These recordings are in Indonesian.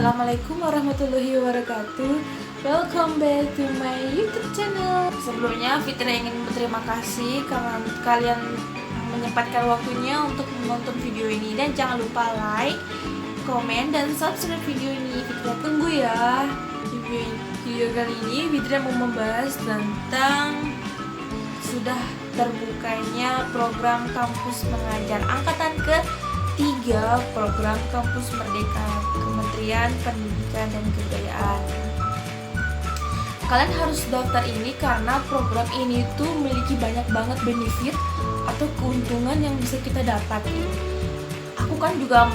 Assalamualaikum warahmatullahi wabarakatuh. Welcome back to my YouTube channel. Sebelumnya Fitri ingin berterima kasih karena kalian menyempatkan waktunya untuk menonton video ini, dan jangan lupa like, komen, dan subscribe video ini. Fitri tunggu ya. Video kali ini Fitri mau membahas tentang sudah terbukanya program kampus mengajar angkatan ke-3 program Kampus Merdeka Kementerian Pendidikan dan Kebudayaan. Kalian harus daftar ini karena program ini tuh memiliki banyak banget benefit atau keuntungan yang bisa kita dapatin. Aku kan juga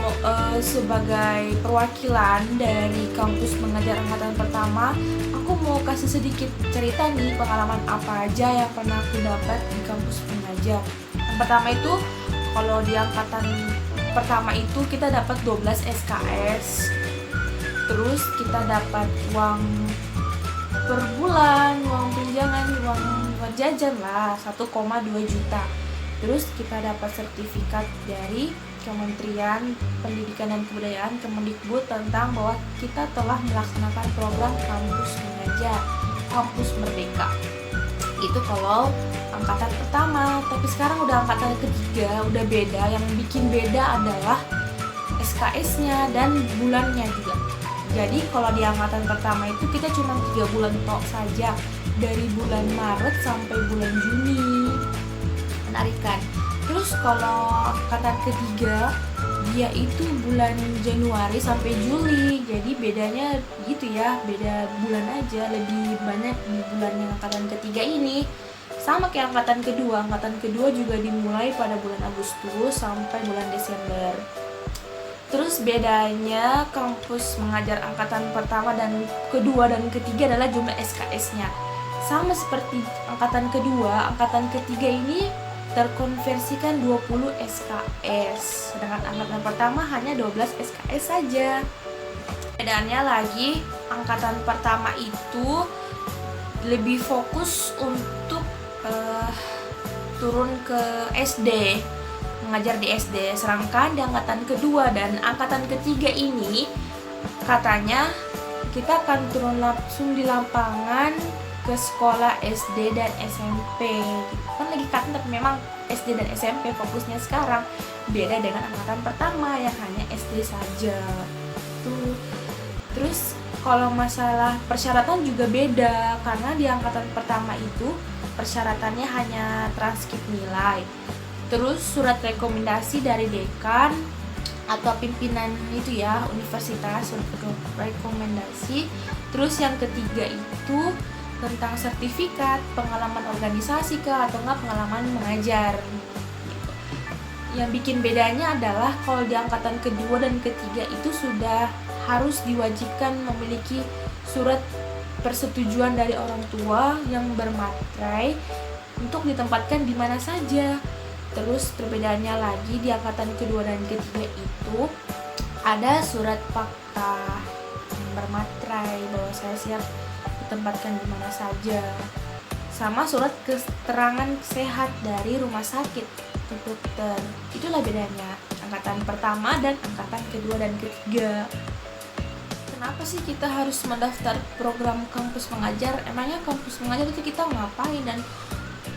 sebagai perwakilan dari Kampus Mengajar Angkatan Pertama, aku mau kasih sedikit cerita nih pengalaman apa aja yang pernah aku dapat di Kampus Mengajar. Yang pertama itu, kalau di angkatan pertama itu kita dapat 12 SKS. Terus kita dapat uang per bulan, uang tunjangan, uang buat jajan lah 1,2 juta. Terus kita dapat sertifikat dari Kementerian Pendidikan dan Kebudayaan Kemendikbud tentang bahwa kita telah melaksanakan program Kampus Mengajar, Kampus Merdeka. Itu kalau angkatan pertama. Tapi sekarang udah angkatan ketiga, udah beda. Yang bikin beda adalah SKS-nya dan bulannya juga. Jadi kalau di angkatan pertama itu kita cuma 3 bulan tok saja, dari bulan Maret sampai bulan Juni. Menarik kan? Terus kalau angkatan ketiga, dia itu bulan Januari sampai Juli. Jadi bedanya gitu ya, beda bulan aja, lebih banyak di bulannya angkatan ketiga ini. Sama kayak angkatan kedua. Angkatan kedua juga dimulai pada bulan Agustus sampai bulan Desember. Terus bedanya Kampus Mengajar angkatan pertama dan kedua dan ketiga adalah jumlah SKS-nya. Sama seperti angkatan kedua, angkatan ketiga ini terkonversikan 20 SKS, sedangkan angkatan pertama hanya 12 SKS saja. Bedanya lagi, angkatan pertama itu lebih fokus untuk turun ke SD, mengajar di SD, sedangkan di angkatan kedua dan angkatan ketiga ini katanya kita akan turun langsung di lapangan ke sekolah SD dan SMP. Kan lagi kangen, tapi memang SD dan SMP fokusnya sekarang, beda dengan angkatan pertama yang hanya SD saja. Tuh. Terus kalau masalah persyaratan juga beda, karena di angkatan pertama itu persyaratannya hanya transkrip nilai, terus surat rekomendasi dari dekan atau pimpinan itu ya, universitas, surat rekomendasi. Terus yang ketiga itu tentang sertifikat, pengalaman organisasi atau enggak pengalaman mengajar. Yang bikin bedanya adalah kalau di angkatan kedua dan ketiga itu sudah harus diwajibkan memiliki surat persetujuan dari orang tua yang bermaterai untuk ditempatkan di mana saja. Terus perbedaannya lagi, di angkatan kedua dan ketiga itu ada surat fakta yang bermaterai bahwa saya siap ditempatkan di mana saja, sama surat keterangan sehat dari rumah sakit dokter. Itulah bedanya angkatan pertama dan angkatan kedua dan ketiga. Kenapa sih kita harus mendaftar program Kampus Mengajar? Emangnya Kampus Mengajar itu kita ngapain dan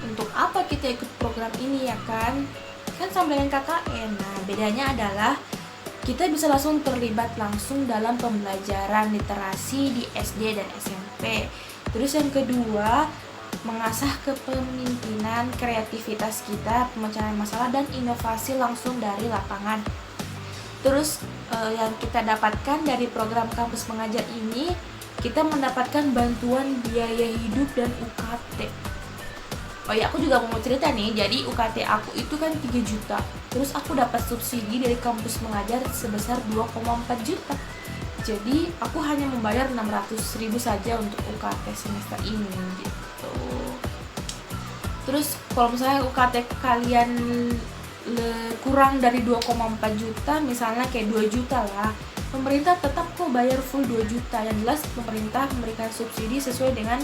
untuk apa kita ikut program ini, ya kan? Kan sama dengan KKN. Nah, bedanya adalah kita bisa langsung terlibat langsung dalam pembelajaran literasi di SD dan SMP. Terus yang kedua, mengasah kepemimpinan, kreativitas kita, pemecahan masalah, dan inovasi langsung dari lapangan. Terus yang kita dapatkan dari program Kampus Mengajar ini, kita mendapatkan bantuan biaya hidup dan UKT. Oh ya, aku juga mau cerita nih. Jadi UKT aku itu kan 3 juta. Terus aku dapat subsidi dari Kampus Mengajar sebesar 2,4 juta. Jadi aku hanya membayar 600.000 saja untuk UKT semester ini gitu. Terus kalau misalnya UKT kalian kurang dari 2,4 juta, misalnya kayak 2 juta lah, pemerintah tetap kok bayar full 2 juta. Yang jelas pemerintah memberikan subsidi sesuai dengan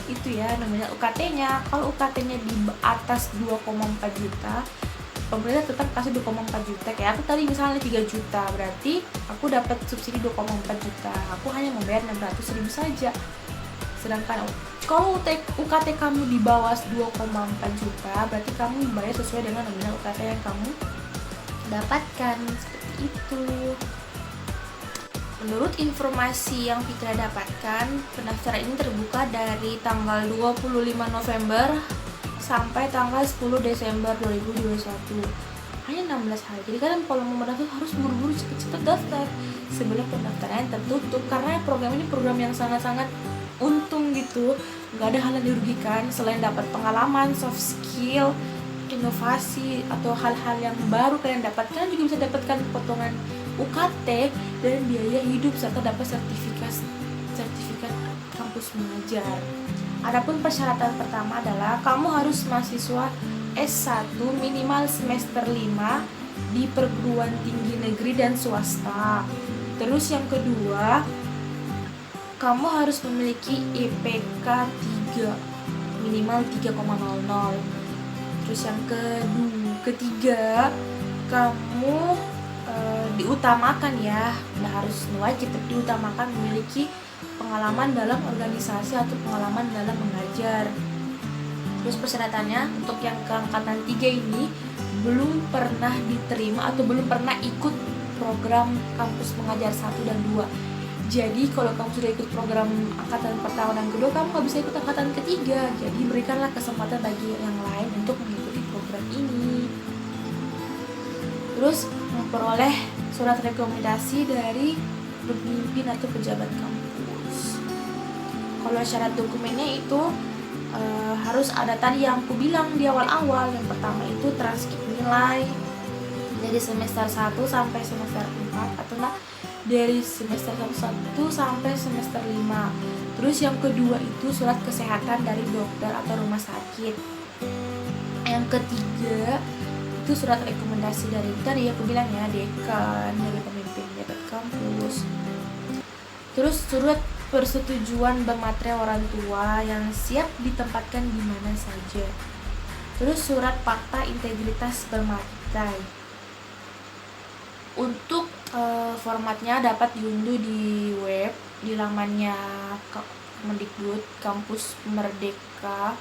itu ya, namanya UKT-nya. Kalau UKT-nya di atas 2,4 juta, pemerintah tetap kasih 2,4 juta. Kayak aku tadi misalnya 3 juta, berarti aku dapat subsidi 2,4 juta. Aku hanya membayar 600.000 saja. Sedangkan kalau UKT kamu di bawah 2,4 juta, berarti kamu membayar sesuai dengan nominal UKT yang kamu dapatkan. Seperti itu. Menurut informasi yang Fitria dapatkan, pendaftaran ini terbuka dari tanggal 25 November sampai tanggal 10 Desember 2021. Hanya 16 hari. Jadi kalian kalau mau mendaftar harus buru-buru cepet-cepet daftar sebelum pendaftaran tertutup, karena program ini program yang sangat-sangat untung gitu. Nggak ada hal yang dirugikan selain dapat pengalaman, soft skill, inovasi atau hal-hal yang baru kalian dapatkan. Juga bisa dapatkan potongan UKT dan biaya hidup serta dapat sertifikat kampus mengajar. Adapun persyaratan pertama adalah kamu harus mahasiswa S1 minimal semester 5 di perguruan tinggi negeri dan swasta. Terus yang kedua, kamu harus memiliki IPK 3 minimal 3,00. Terus yang ketiga, kamu diutamakan ya, nggak harus wajib, tapi diutamakan memiliki pengalaman dalam organisasi atau pengalaman dalam mengajar. Terus persyaratannya untuk yang keangkatan 3 ini belum pernah diterima atau belum pernah ikut program kampus mengajar 1 dan 2. Jadi kalau kamu sudah ikut program angkatan pertama dan kedua, kamu nggak bisa ikut angkatan ketiga. Jadi berikanlah kesempatan bagi yang lain untuk mengikuti program ini. Terus memperoleh surat rekomendasi dari pemimpin atau pejabat kampus. Kalau syarat dokumennya itu harus ada tadi yang aku bilang di awal-awal. Yang pertama itu transkrip nilai dari semester 1 sampai semester 4 atau enggak dari semester 1 sampai semester 5. Terus yang kedua itu surat kesehatan dari dokter atau rumah sakit. Yang ketiga itu surat rekomendasi dari tadi aku bilang ya, dekan, dari pemimpin pejabat kampus. Terus surat persetujuan bermaterai orang tua yang siap ditempatkan di mana saja. Terus surat fakta integritas bermaterai. Untuk formatnya dapat diunduh di web di lamannya Kemendikbud kampus merdeka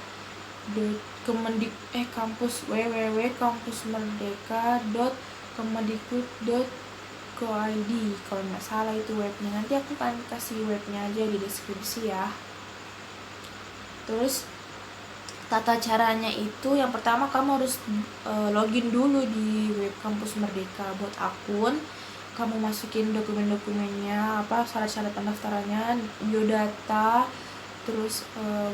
kampus www.kampusmerdeka.kemendikbud.go.id kalau nggak salah itu webnya. Nanti aku akan kasih webnya aja di deskripsi ya. Terus tata caranya itu yang pertama kamu harus login dulu di web kampus merdeka, buat akun. Kamu masukin dokumen-dokumennya, syarat-syarat pendaftarannya, biodata, terus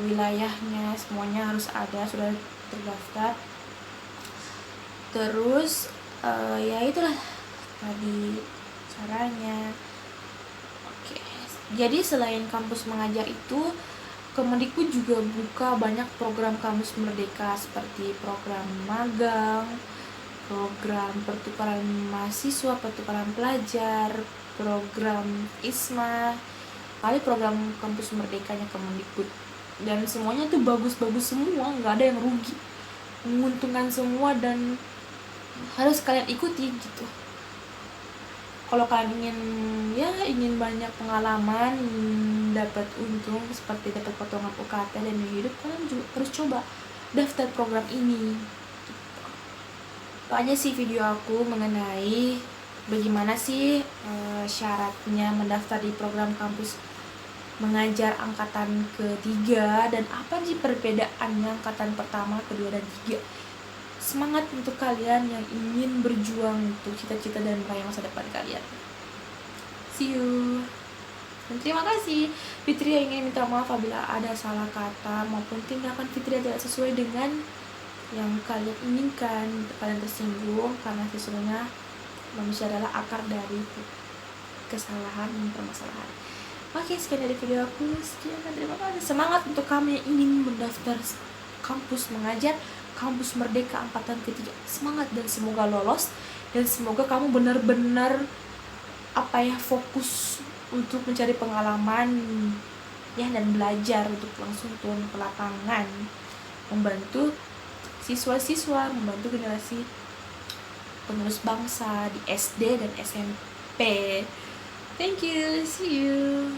wilayahnya, semuanya harus ada, sudah terdaftar. Terus ya itulah tadi caranya. Oke. Jadi selain kampus mengajar itu, Kemendikbud juga buka banyak program kampus merdeka seperti program magang, program pertukaran mahasiswa, pertukaran pelajar, program ISMA, program kampus merdekanya Kemendikbud. Dan semuanya tuh bagus-bagus semua, nggak ada yang rugi, menguntungkan semua dan harus kalian ikuti gitu. Kalau kalian ingin banyak pengalaman, dapat untung seperti dapat potongan UKT dan hidup, kalian juga harus coba daftar program ini. Itu aja sih video aku mengenai bagaimana sih syaratnya mendaftar di program kampus mengajar angkatan ketiga dan apa sih perbedaannya angkatan pertama, kedua, dan 3. Semangat untuk kalian yang ingin berjuang untuk cita-cita dan meraih masa depan kalian. See you. Dan terima kasih. Fitria ingin minta maaf apabila ada salah kata maupun tindakan Fitria tidak sesuai dengan yang kalian inginkan. Kalian tersinggung karena sesungguhnya manusia adalah akar dari kesalahan dan permasalahan. Oke, sekian dari video aku. Sekian dan terima kasih. Semangat untuk kamu yang ingin mendaftar kampus mengajar kampus merdeka angkatan ketiga. Semangat dan semoga lolos, dan semoga kamu benar-benar fokus untuk mencari pengalaman ya, dan belajar untuk langsung turun ke lapangan membantu siswa-siswa, membantu generasi penerus bangsa di SD dan SMP. Thank you, see you.